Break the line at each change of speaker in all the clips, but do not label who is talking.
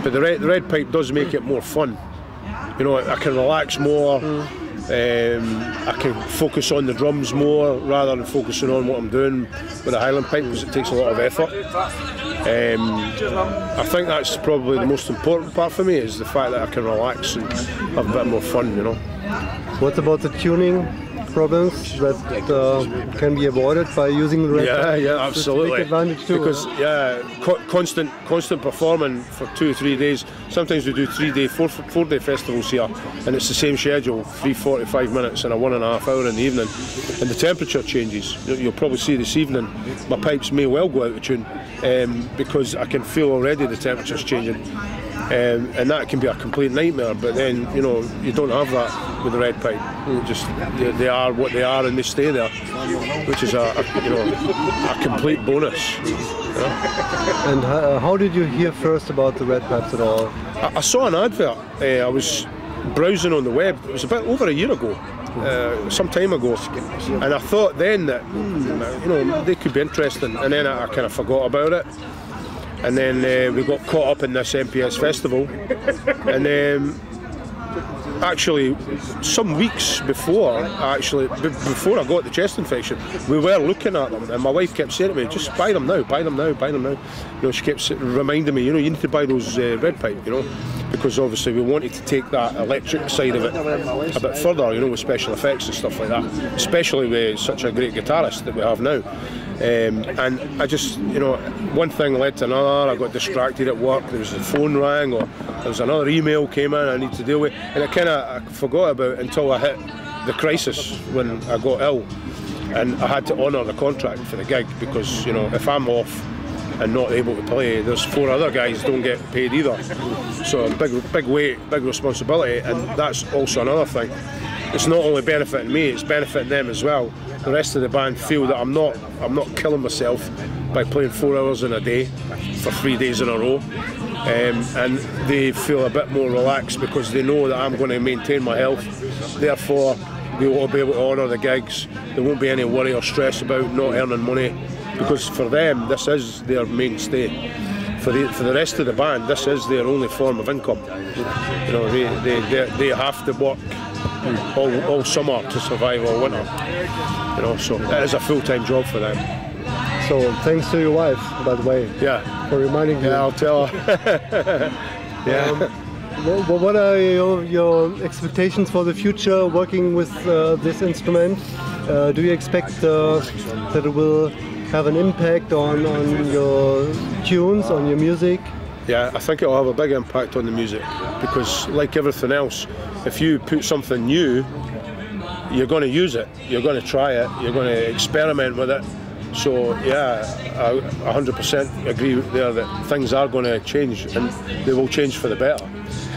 But the red pipe does make it more fun. You know, I can relax more. I can focus on the drums more rather than focusing on what I'm doing with the Highland pipe, because it takes a lot of effort. I think that's probably the most important part for me, is the fact that I can relax and have a bit more fun, you know.
What about the tuning problems that can be avoided by using the red pipe?
Yeah, absolutely. Because constant performing for 2 or 3 days. Sometimes we do 3-day, 4-day festivals here, and it's the same schedule: 3 45 minutes and a 1.5 hour in the evening. And the temperature changes. You'll probably see this evening my pipes may well go out of tune because I can feel already the temperature's changing. And that can be a complete nightmare, but then, you know, you don't have that with the red pipe. They are what they are and they stay there, which is a complete bonus. You know?
And how did you hear first about the red pipes at all?
I saw an advert. I was browsing on the web. It was about over a year ago, some time ago, and I thought then that you know, they could be interesting, and then I kind of forgot about it. And then we got caught up in this MPS festival, and actually some weeks before, before I got the chest infection, we were looking at them, and my wife kept saying to me, just buy them now, buy them now, buy them now. You know, she kept reminding me, you know, you need to buy those red pipe, you know, because obviously we wanted to take that electric side of it a bit further, you know, with special effects and stuff like that, especially with such a great guitarist that we have now. And I just, you know, one thing led to another. I got distracted at work, there was a phone rang, or there was another email came in I need to deal with, and I forgot about it until I hit the crisis when I got ill, and I had to honour the contract for the gig, because, you know, if I'm off and not able to play, there's 4 other guys don't get paid either. So big weight, big responsibility, and that's also another thing. It's not only benefiting me, it's benefiting them as well. The rest of the band feel that I'm not killing myself by playing 4 hours in a day for 3 days in a row, and they feel a bit more relaxed because they know that I'm going to maintain my health. Therefore, they will be able to honour the gigs. There won't be any worry or stress about not earning money, because for them this is their mainstay. For the rest of the band, this is their only form of income. You know, they have to work all summer to survive all winter. You know, so it is a full-time job for them.
So thanks to your wife, by the way.
Yeah.
For reminding me.
Yeah, I'll tell her. Yeah.
What are your expectations for the future working with this instrument? Do you expect that it will have an impact on your tunes, on your music?
Yeah, I think it will have a big impact on the music, because like everything else, if you put something new, you're going to use it, you're going to try it, you're going to experiment with it. So yeah, I 100% agree there that things are going to change, and they will change for the better.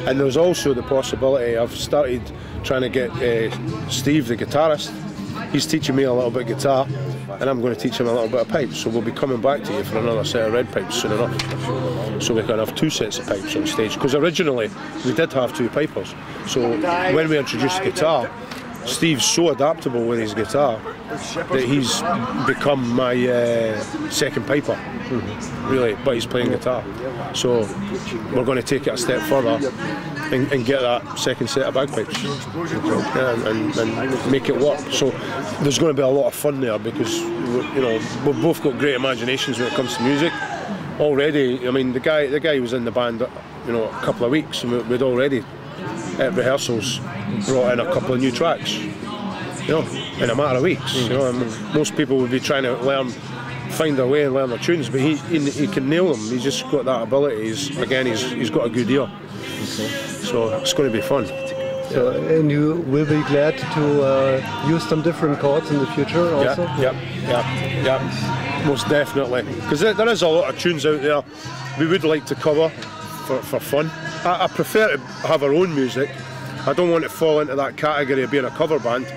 And there's also the possibility, I've started trying to get Steve, the guitarist, he's teaching me a little bit of guitar, and I'm going to teach him a little bit of pipes. So we'll be coming back to you for another set of red pipes soon enough, so we can have 2 sets of pipes on stage, because originally we did have 2 pipers. So when we introduced guitar, Steve's so adaptable with his guitar that he's become my second piper, really, but he's playing guitar. So we're going to take it a step further and get that second set of bagpipes, and make it work. So there's going to be a lot of fun there, because, you know, we've both got great imaginations when it comes to music. Already, I mean, the guy was in the band, you know, a couple of weeks, and we'd already at rehearsals brought in a couple of new tracks, you know, in a matter of weeks. You know, and most people would be trying to find their way and learn their tunes, but he can nail them. He's just got that ability. He's got a good ear. So it's going to be fun.
So, and you will be glad to use some different chords in the future also?
Yeah, most definitely. Because there is a lot of tunes out there we would like to cover for fun. I prefer to have our own music. I don't want to fall into that category of being a cover band.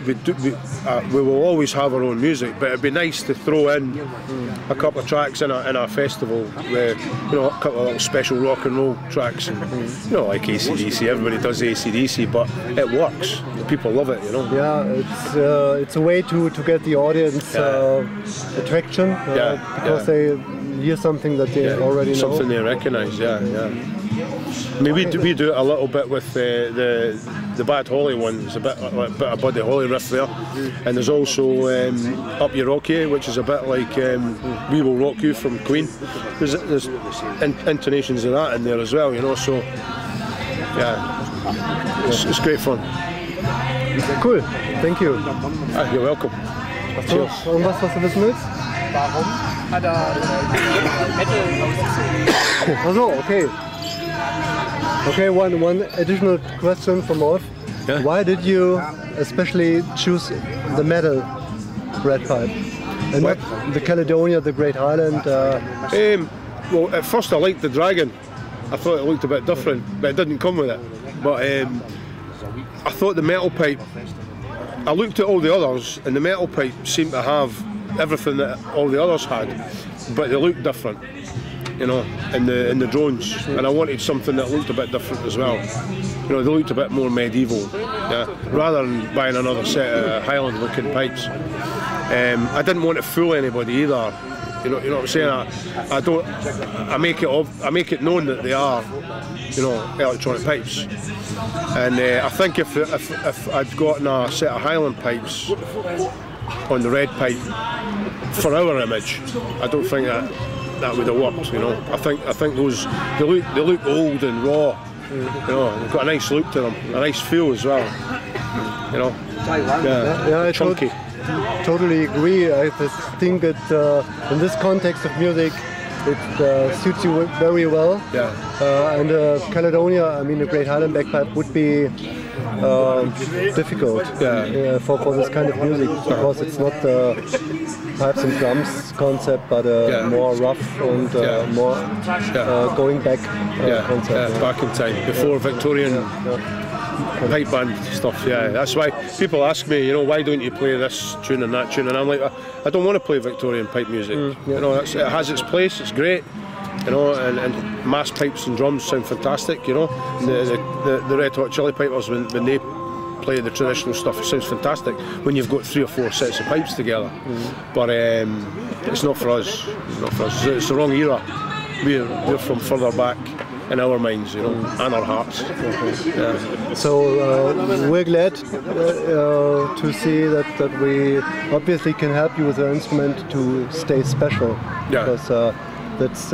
We will always have our own music, but it'd be nice to throw in a couple of tracks in a festival with, you know, a couple of little special rock and roll tracks, and, you know, like AC/DC. Everybody does AC/DC, but it works. People love it, you know.
Yeah, it's a way to get the audience attraction, because they hear something that they already know.
Something they recognise, yeah. I mean, we do it a little bit with the Bad Holly one. There's a bit of Buddy Holly riff there, and there's also Up You Rock You, which is a bit like We Will Rock You from Queen. There's intonations of that in there as well, you know. So yeah, it's great fun.
Cool, thank you.
You're welcome. Cheers.
Irgendwas, was du wissen willst?
Warum hat Metal?
Also, okay. Okay, one additional question from Rolf.
Yeah.
Why did you especially choose the metal red pipe and not the Caledonia, the Great Highland?
Well, at first I liked the Dragon. I thought it looked a bit different, but it didn't come with it. But I thought the metal pipe, I looked at all the others, and the metal pipe seemed to have everything that all the others had, but they looked different, you know, in the drones. And I wanted something that looked a bit different as well. You know, they looked a bit more medieval, yeah, rather than buying another set of Highland-looking pipes. I didn't want to fool anybody either. You know what I'm saying? I make it known that they are, you know, electronic pipes. And I think if I'd gotten a set of Highland pipes on the red pipe for our image, I don't think that would have worked. You know, I think those they look old and raw. You know, they've got a nice look to them, a nice feel as well. You know,
yeah,
chunky.
Totally agree. I think that in this context of music, it suits you very well.
Yeah.
And Caledonia, I mean, the Great Highland bagpipe would be difficult for this kind of music, because it's not the pipes and drums concept, but more rough and more going back concept.
Back in time, before Victorian. Pipe band stuff, yeah. That's why people ask me, you know, why don't you play this tune and that tune? And I'm like, I don't want to play Victorian pipe music. You know, it has its place. It's great. You know, and mass pipes and drums sound fantastic. You know, and the Red Hot Chili Pipers, when they play the traditional stuff, it sounds fantastic when you've got 3 or 4 sets of pipes together. But it's not for us. It's not for us. It's the wrong era. We're from further back in our minds, you know, and our hearts. Yeah.
So we're glad to see that we obviously can help you with the instrument to stay special. Yeah. Because that's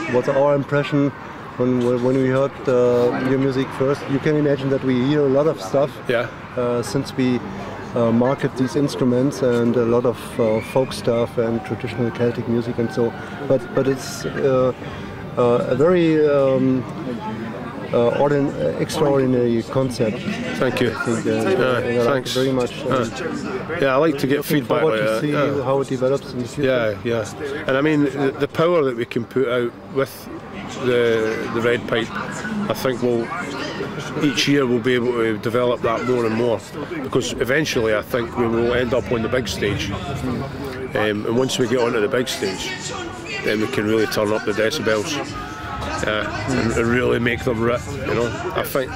what's our impression when we heard your music first. You can imagine that we hear a lot of stuff. Yeah. Since we market these instruments and a lot of folk stuff and traditional Celtic music and so. But it's a very extraordinary concept.
Thank you.
I think, thanks very much.
Yeah, I like to get feedback like that.
To see how it develops in the future.
Yeah. And I mean, the power that we can put out with the red pipe, I think each year we'll be able to develop that more and more, because eventually I think we will end up on the big stage. And once we get onto the big stage, then we can really turn up the decibels and really make them rip. You know, I think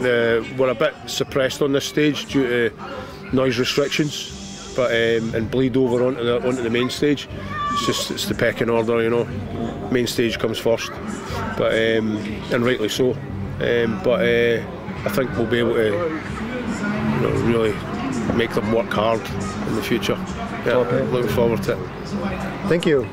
we're a bit suppressed on this stage due to noise restrictions, but and bleed over onto the main stage. It's the pecking order, you know. Main stage comes first, but and rightly so. But I think we'll be able to, you know, really make them work hard in the future. Yeah, looking forward to it.
Thank you.